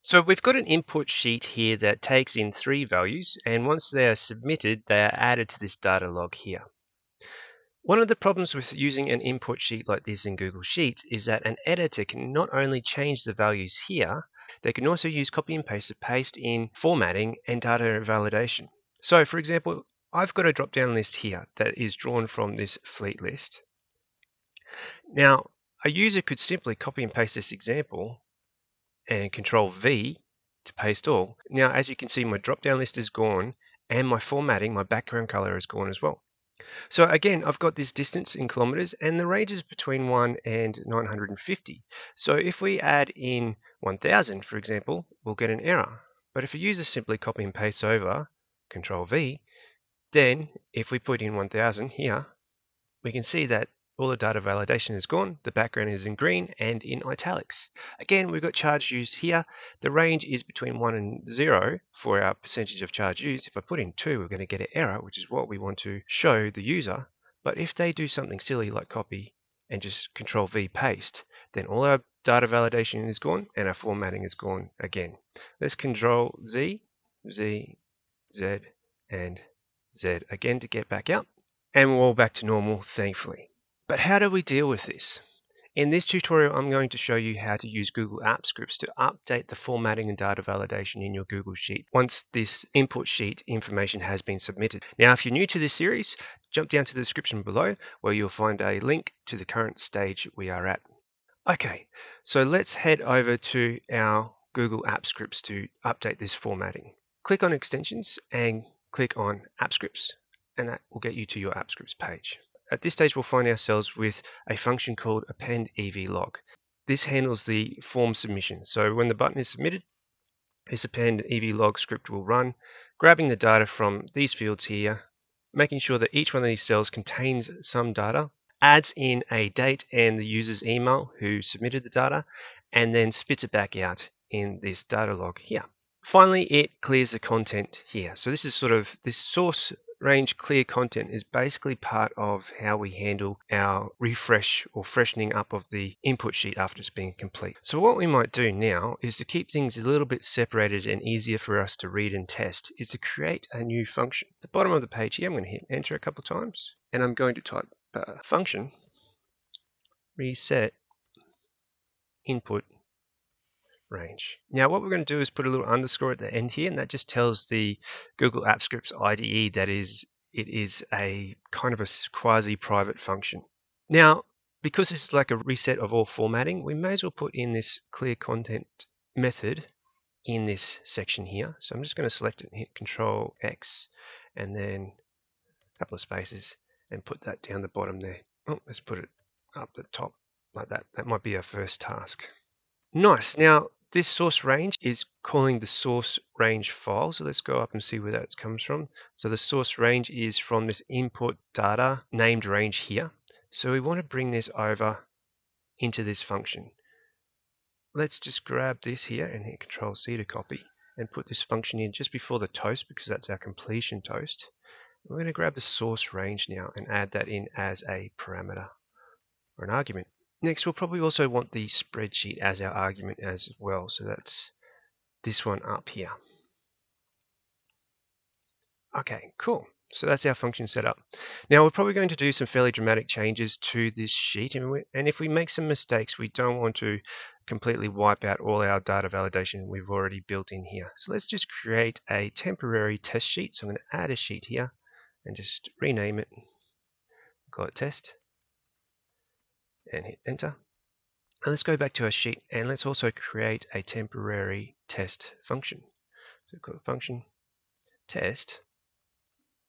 So we've got an input sheet here that takes in three values, and once they are submitted, they are added to this data log here. One of the problems with using an input sheet like this in Google Sheets is that an editor can not only change the values here, they can also use copy and paste to paste in formatting and data validation. So for example, I've got a drop-down list here that is drawn from this fleet list. Now, a user could simply copy and paste this example and Control V to paste all. Now, as you can see, my drop-down list is gone and my formatting, my background color is gone as well. So again, I've got this distance in kilometers and the range is between 1 and 950. So if we add in 1000, for example, we'll get an error. But if a user simply copy and paste over, Control V, then if we put in 1000 here, we can see that all the data validation is gone, the background is in green and in italics. Again, we've got charge used here. The range is between 1 and 0 for our percentage of charge used. If I put in 2, we're going to get an error, which is what we want to show the user. But if they do something silly like copy and just Control V paste, then all our data validation is gone and our formatting is gone again. Let's Control Z, Z, Z, and Z again to get back out. And we're all back to normal, thankfully. But how do we deal with this? In this tutorial, I'm going to show you how to use Google Apps Scripts to update the formatting and data validation in your Google Sheet once this input sheet information has been submitted. Now, if you're new to this series, jump down to the description below where you'll find a link to the current stage we are at. Okay, so let's head over to our Google Apps Scripts to update this formatting. Click on Extensions and click on App Scripts, and that will get you to your App Scripts page. At this stage, we'll find ourselves with a function called append EV log. This handles the form submission. So when the button is submitted, this append EV log script will run, grabbing the data from these fields here, making sure that each one of these cells contains some data, adds in a date and the user's email who submitted the data, and then spits it back out in this data log here. Finally, it clears the content here. So this is sort of this source range clear content is basically part of how we handle our refresh or freshening up of the input sheet after it's been complete. So what we might do now is to keep things a little bit separated and easier for us to read and test is to create a new function. At the bottom of the page here, I'm going to hit enter a couple of times and I'm going to type function reset input range. Now what we're going to do is put a little underscore at the end here, and that just tells the Google Apps Scripts IDE that it is a kind of a quasi-private function. Now, because this is like a reset of all formatting, we may as well put in this clear content method in this section here. So I'm just going to select it and hit Control X and then a couple of spaces and put that down the bottom there. Oh, let's put it up the top like that. That might be our first task. Nice. Now, this source range is calling the source range file. So let's go up and see where that comes from. So the source range is from this input data named range here. So we want to bring this over into this function. Let's just grab this here and hit Control C to copy and put this function in just before the toast because that's our completion toast. We're going to grab the source range now and add that in as a parameter or an argument. Next, we'll probably also want the spreadsheet as our argument as well. So that's this one up here. Okay, cool. So that's our function set up. Now we're probably going to do some fairly dramatic changes to this sheet. And if we make some mistakes, we don't want to completely wipe out all our data validation we've already built in here. So let's just create a temporary test sheet. So I'm going to add a sheet here and just rename it. Call it test. And hit enter. And let's go back to our sheet and let's also create a temporary test function. So call it function test.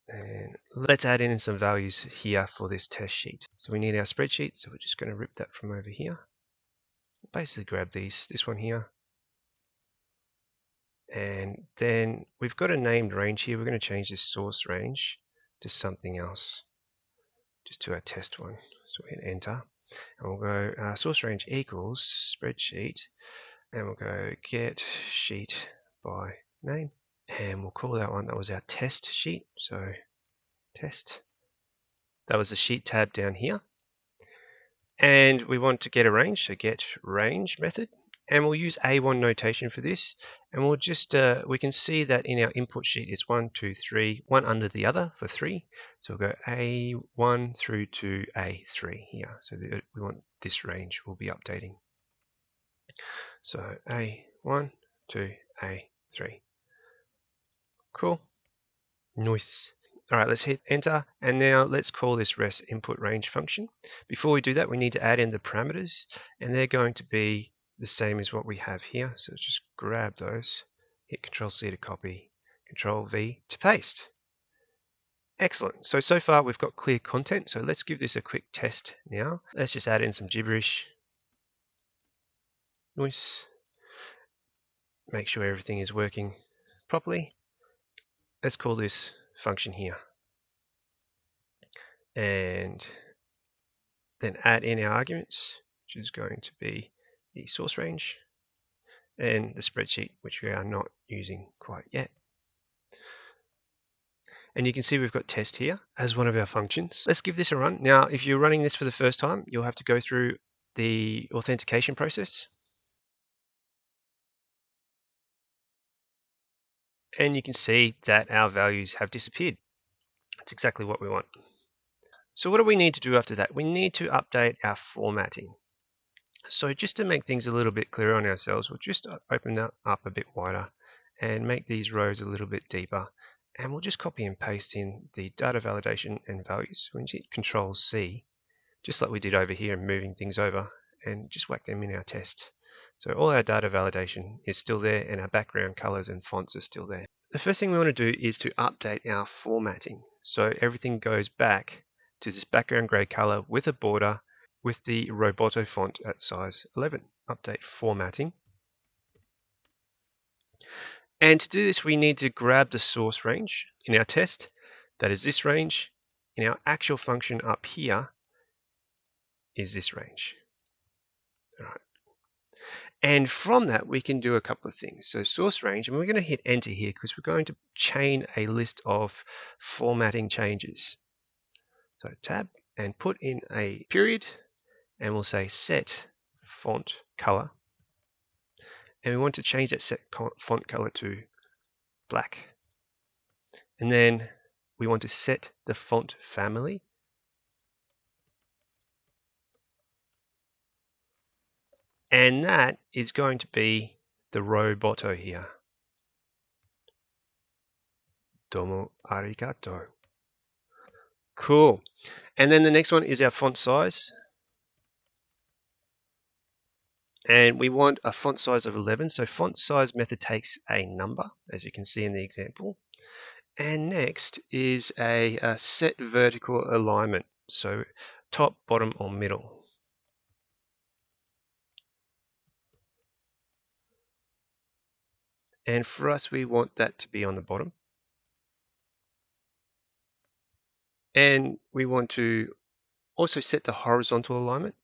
And let's add in some values here for this test sheet. So we need our spreadsheet. So we're just going to rip that from over here. Basically grab this one here. And then we've got a named range here. We're going to change this source range to something else. Just to our test one. So we hit enter. And we'll go source range equals spreadsheet, and we'll go get sheet by name, and we'll call that one, that was our test sheet. So test, that was the sheet tab down here, and we want to get a range, so get range method, And we'll use A1 notation for this, and we'll just we can see that in our input sheet it's 1, 2, 3, one under the other for 3. So we'll go A1 through to A3 here. So we want this range we'll be updating. So A1 to A3. Cool. Nice. All right, let's hit enter, and now let's call this res input range function. Before we do that, we need to add in the parameters, and they're going to be the same as what we have here. So let's just grab those, hit Control C to copy, Control V to paste. Excellent. So far we've got clear content. So let's give this a quick test now. Let's just add in some gibberish. Nice. Make sure everything is working properly. Let's call this function here. And then add in our arguments, which is going to be the source range and the spreadsheet, which we are not using quite yet. And you can see we've got test here as one of our functions. Let's give this a run. Now, if you're running this for the first time, you'll have to go through the authentication process. And you can see that our values have disappeared. That's exactly what we want. So what do we need to do after that? We need to update our formatting. So just to make things a little bit clearer on ourselves, we'll just open that up a bit wider and make these rows a little bit deeper. And we'll just copy and paste in the data validation and values. We hit Control C, just like we did over here, moving things over, and just whack them in our test. So all our data validation is still there, and our background colors and fonts are still there. The first thing we want to do is to update our formatting. So everything goes back to this background gray color with a border with the Roboto font at size 11. Update formatting. And to do this, we need to grab the source range in our test. That is this range. In our actual function up here is this range. All right. And from that, we can do a couple of things. So source range, and we're going to hit enter here because we're going to chain a list of formatting changes. So tab and put in a period, and we'll say set font color. And we want to change that set font color to black. And then we want to set the font family. And that is going to be the Roboto here. Domo arigato. Cool. And then the next one is our font size. And we want a font size of 11. So font size method takes a number, as you can see in the example. And next is a set vertical alignment. So top, bottom, or middle. And for us, we want that to be on the bottom. And we want to also set the horizontal alignment.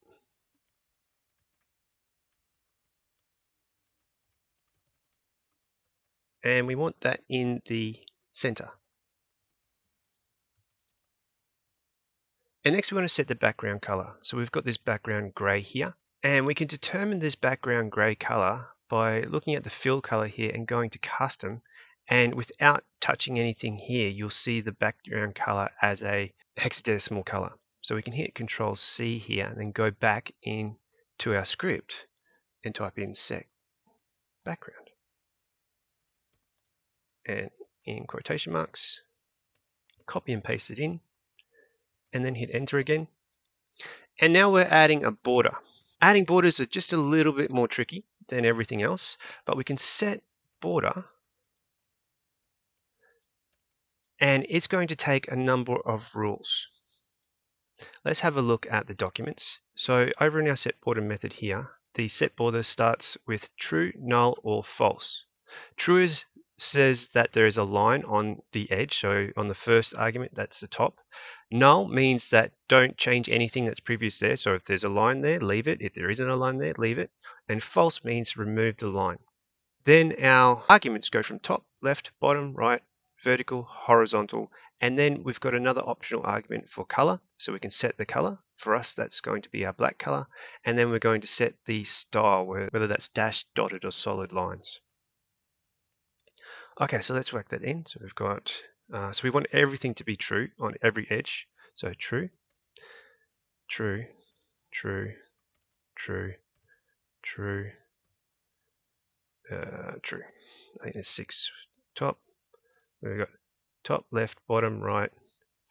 And we want that in the center. And next we want to set the background color. So we've got this background gray here. And we can determine this background gray color by looking at the fill color here and going to custom. And without touching anything here, you'll see the background color as a hexadecimal color. So we can hit Control C here and then go back in to our script and type in sec background. And in quotation marks, copy and paste it in, and then hit enter again. And now we're adding a border. Adding borders are just a little bit more tricky than everything else, but we can set border, and it's going to take a number of rules. Let's have a look at the documents. So over in our set border method here, the set border starts with true, null, or false. True says that there is a line on the edge, so on the first argument, that's the top. Null means that don't change anything that's previous there, so if there's a line there, leave it. If there isn't a line there, leave it. And false means remove the line. Then our arguments go from top, left, bottom, right, vertical, horizontal, And then we've got another optional argument for color. So we can set the color. For us, that's going to be our black color. And then we're going to set the style, whether that's dashed, dotted, or solid lines. Okay, so let's work that in. So we've got, so we want everything to be true on every edge. So true, true, true, true, true, true. I think there's 6 top. We've got top, left, bottom, right,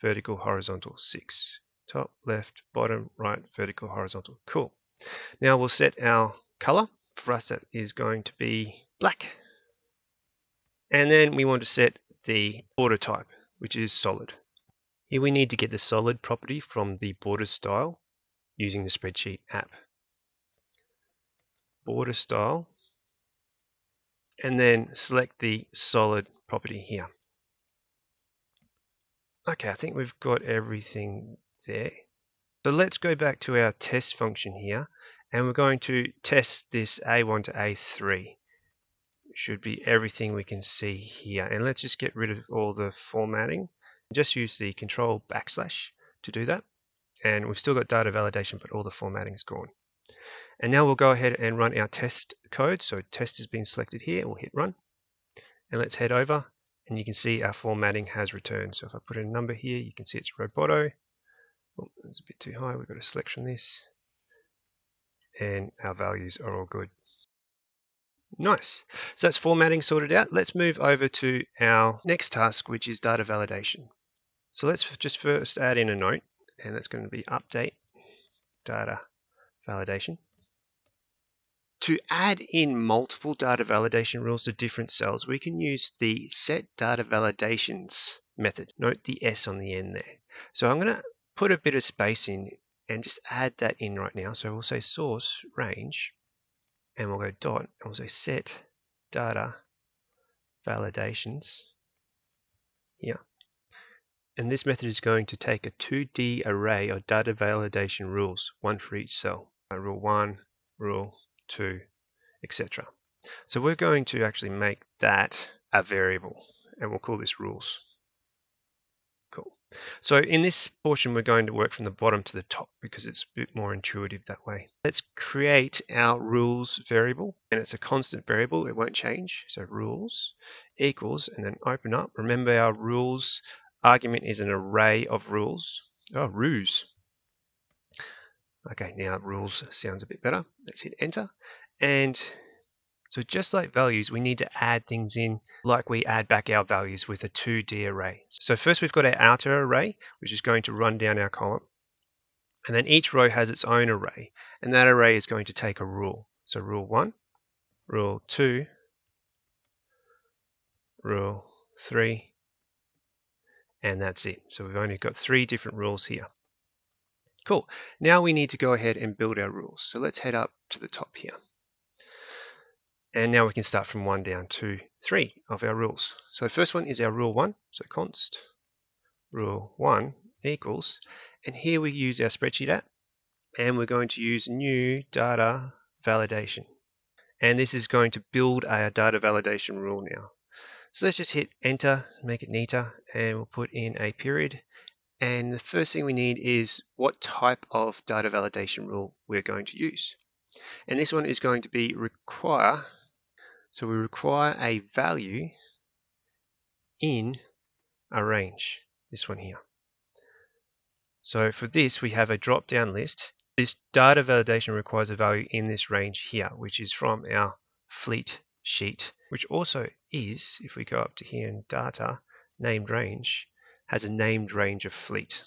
vertical, horizontal, 6. Top, left, bottom, right, vertical, horizontal. Cool. Now we'll set our color. For us, that is going to be black. And then we want to set the border type, which is solid. Here we need to get the solid property from the border style using the spreadsheet app. Border style, and then select the solid property here. Okay, I think we've got everything there. So let's go back to our test function here, and we're going to test this A1 to A3. It should be everything we can see here. And let's just get rid of all the formatting. Just use the control / to do that. And we've still got data validation, but all the formatting is gone. And now we'll go ahead and run our test code. So test has been selected here. We'll hit run. And let's head over, and you can see our formatting has returned. So if I put in a number here, you can see it's Roboto. Oh, it's a bit too high. We've got to select from this. And our values are all good. Nice. So that's formatting sorted out. Let's move over to our next task, which is data validation. So let's just first add in a note, and that's going to be update data validation. To add in multiple data validation rules to different cells, we can use the set data validations method. Note the S on the end there. So I'm going to put a bit of space in and just add that in right now. So we'll say source range, and we'll go dot, and we'll say set data validations here. And this method is going to take a 2D array of data validation rules, one for each cell. Rule 1, rule 2, etc. So we're going to actually make that a variable, and we'll call this rules. Cool. So in this portion, we're going to work from the bottom to the top because it's a bit more intuitive that way. Let's create our rules variable, and it's a constant variable. It won't change. So rules equals, and then open up. Remember, our rules argument is an array of rules. Oh, roos. Okay, now rules sounds a bit better. Let's hit enter. And so just like values, we need to add things in like we add back our values with a 2D array. So first we've got our outer array, which is going to run down our column. And then each row has its own array. And that array is going to take a rule. So rule 1, rule 2, rule 3, and that's it. So we've only got 3 different rules here. Cool. Now we need to go ahead and build our rules. So let's head up to the top here. And now we can start from 1 down to 3 of our rules. So the first one is our rule 1. So const rule 1 equals, and here we use our spreadsheet app, and we're going to use new data validation. And this is going to build our data validation rule now. So let's just hit enter, make it neater, and we'll put in a period. And the first thing we need is what type of data validation rule we're going to use. And this one is going to be require. So we require a value in a range, this one here. So for this, we have a drop-down list. This data validation requires a value in this range here, which is from our fleet sheet, which also is, if we go up to here in data, named range, has a named range of fleet.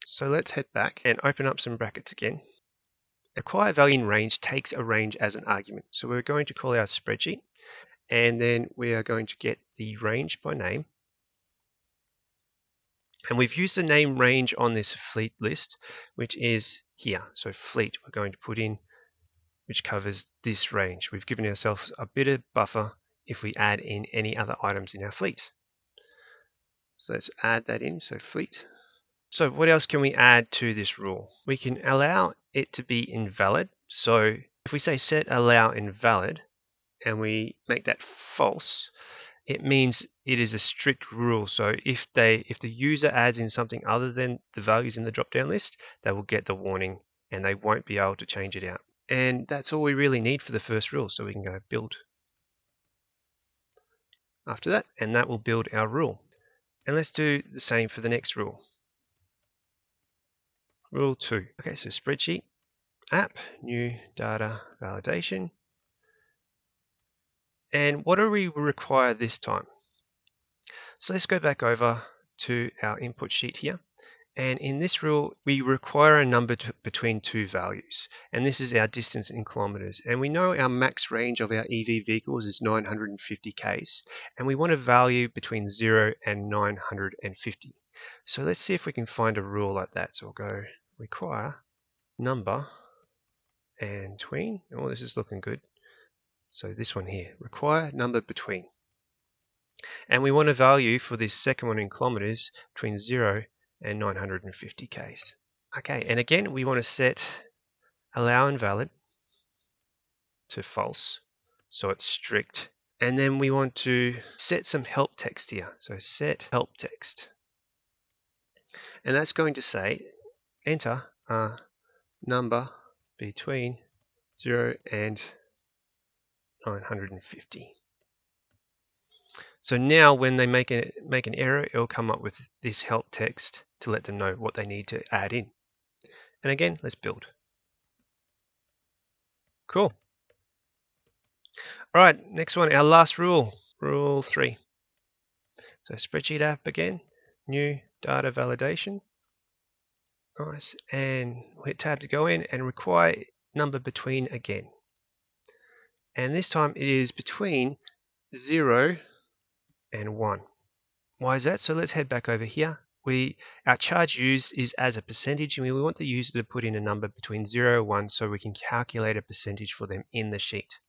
So let's head back and open up some brackets again. Require value in range takes a range as an argument. So we're going to call our spreadsheet, and then we are going to get the range by name. And we've used the name range on this fleet list, which is here. So fleet, we're going to put in, which covers this range. We've given ourselves a bit of buffer if we add in any other items in our fleet. So let's add that in, so fleet. So what else can we add to this rule? We can allow it to be invalid. So if we say set allow invalid, and we make that false, it means it is a strict rule. So if the user adds in something other than the values in the drop-down list, they will get the warning and they won't be able to change it out. And that's all we really need for the first rule. So we can go build after that, and that will build our rule. And let's do the same for the next rule. Rule 2. Okay, so spreadsheet, app, new data validation. And what do we require this time? So let's go back over to our input sheet here. And in this rule, we require a number between two values. And this is our distance in kilometers. And we know our max range of our EV vehicles is 950 Ks. And we want a value between 0 and 950. So let's see if we can find a rule like that. So we'll go require number and between. Oh, this is looking good. So this one here, require number between. And we want a value for this second one in kilometers between 0 and 950 Ks. Okay, and again, we want to set allow invalid to false, so it's strict. And then we want to set some help text here. So set help text. And that's going to say enter a number between 0 and 950. So now when they make an error, it'll come up with this help text to let them know what they need to add in. And again, let's build. Cool. All right, next one, our last rule, rule 3. So spreadsheet app again, new data validation. Nice, and we'll hit tab to go in and require number between again. And this time it is between 0 and 1. Why is that? So let's head back over here. Our charge used is as a percentage, and we want the user to put in a number between 0 and 1 so we can calculate a percentage for them in the sheet.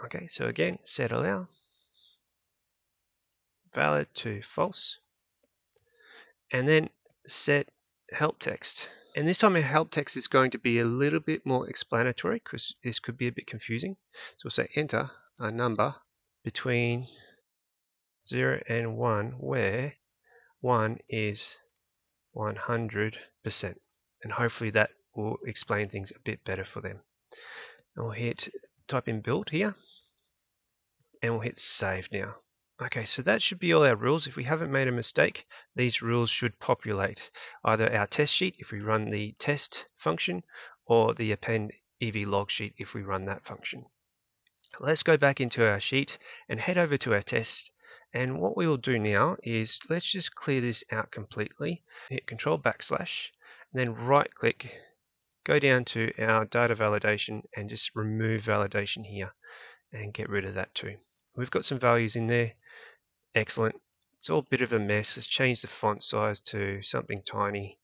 Okay, so again, set allow, valid to false, and then set help text. And this time our help text is going to be a little bit more explanatory because this could be a bit confusing. So we'll say enter a number between 0 and 1 where 1 is 100%. And hopefully that will explain things a bit better for them. And we'll hit type in build here and we'll hit save now. Okay, so that should be all our rules. If we haven't made a mistake, these rules should populate either our test sheet if we run the test function or the append EV log sheet if we run that function. Let's go back into our sheet and head over to our test. And what we will do now is let's just clear this out completely. Hit Control \, and then right click, go down to our data validation and just remove validation here and get rid of that too. We've got some values in there. Excellent. It's all a bit of a mess. Let's change the font size to something tiny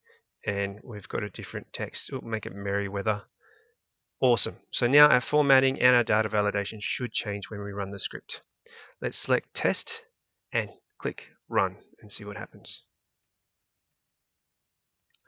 and we've got a different text. We'll make it Merryweather. Awesome. So now our formatting and our data validation should change when we run the script. Let's select test and click run and see what happens.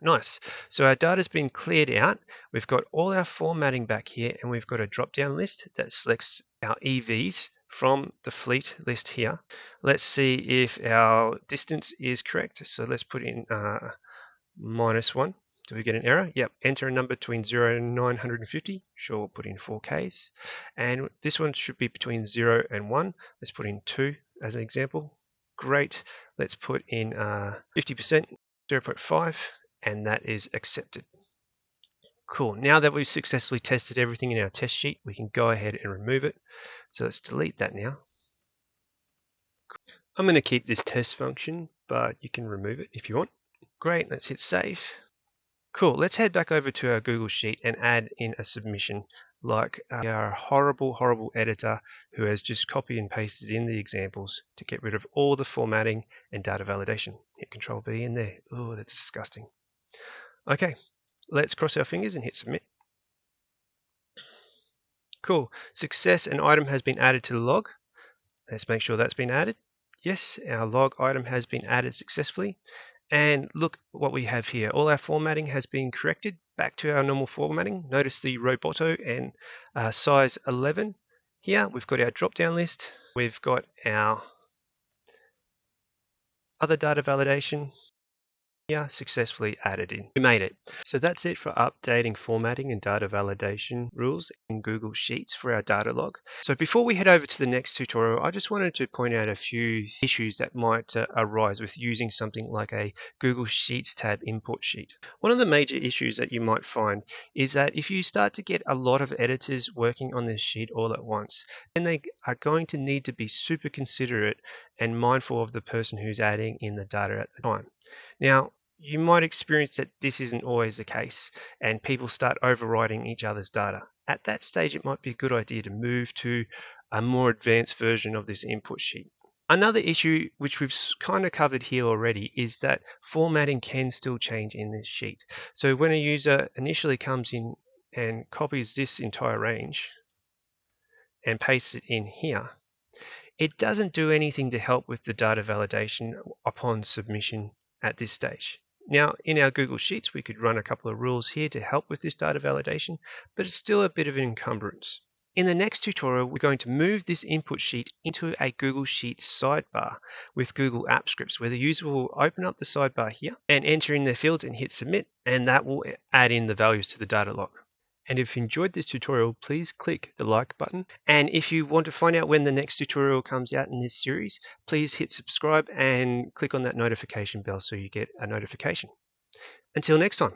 Nice. So our data's been cleared out. We've got all our formatting back here and we've got a drop-down list that selects our EVs from the fleet list here. Let's see if our distance is correct. So let's put in -1. Do we get an error? Yep. Enter a number between 0 and 950. Sure, we'll put in 4Ks. And this one should be between 0 and 1. Let's put in 2 as an example. Great. Let's put in 50%, 0.5, and that is accepted. Cool. Now that we've successfully tested everything in our test sheet, we can go ahead and remove it. So let's delete that now. I'm going to keep this test function, but you can remove it if you want. Great. Let's hit save. Cool, let's head back over to our Google Sheet and add in a submission like our horrible editor who has just copied and pasted in the examples to get rid of all the formatting and data validation. Hit Control V in there. Oh, that's disgusting. Okay, let's cross our fingers and hit submit. Cool, success, an item has been added to the log. Let's make sure that's been added. Yes, our log item has been added successfully. And look what we have here. All our formatting has been corrected back to our normal formatting. Notice the Roboto and size 11. Here we've got our drop-down list. we've got our other data validation here successfully added in. We made it. So that's it for updating formatting and data validation rules in Google Sheets for our data log. So before we head over to the next tutorial, I just wanted to point out a few issues that might arise with using something like a Google Sheets tab import sheet. One of the major issues that you might find is that if you start to get a lot of editors working on this sheet all at once, then they are going to need to be super considerate and mindful of the person who's adding in the data at the time. Now, you might experience that this isn't always the case and people start overwriting each other's data. At that stage, it might be a good idea to move to a more advanced version of this input sheet. Another issue, which we've kind of covered here already, is that formatting can still change in this sheet. So when a user initially comes in and copies this entire range and pastes it in here, it doesn't do anything to help with the data validation upon submission at this stage. Now, in our Google Sheets, we could run a couple of rules here to help with this data validation, but it's still a bit of an encumbrance. In the next tutorial, we're going to move this input sheet into a Google Sheets sidebar with Google Apps Scripts, where the user will open up the sidebar here and enter in their fields and hit submit, and that will add in the values to the data log. And if you enjoyed this tutorial, please click the like button. And if you want to find out when the next tutorial comes out in this series, please hit subscribe and click on that notification bell so you get a notification. Until next time.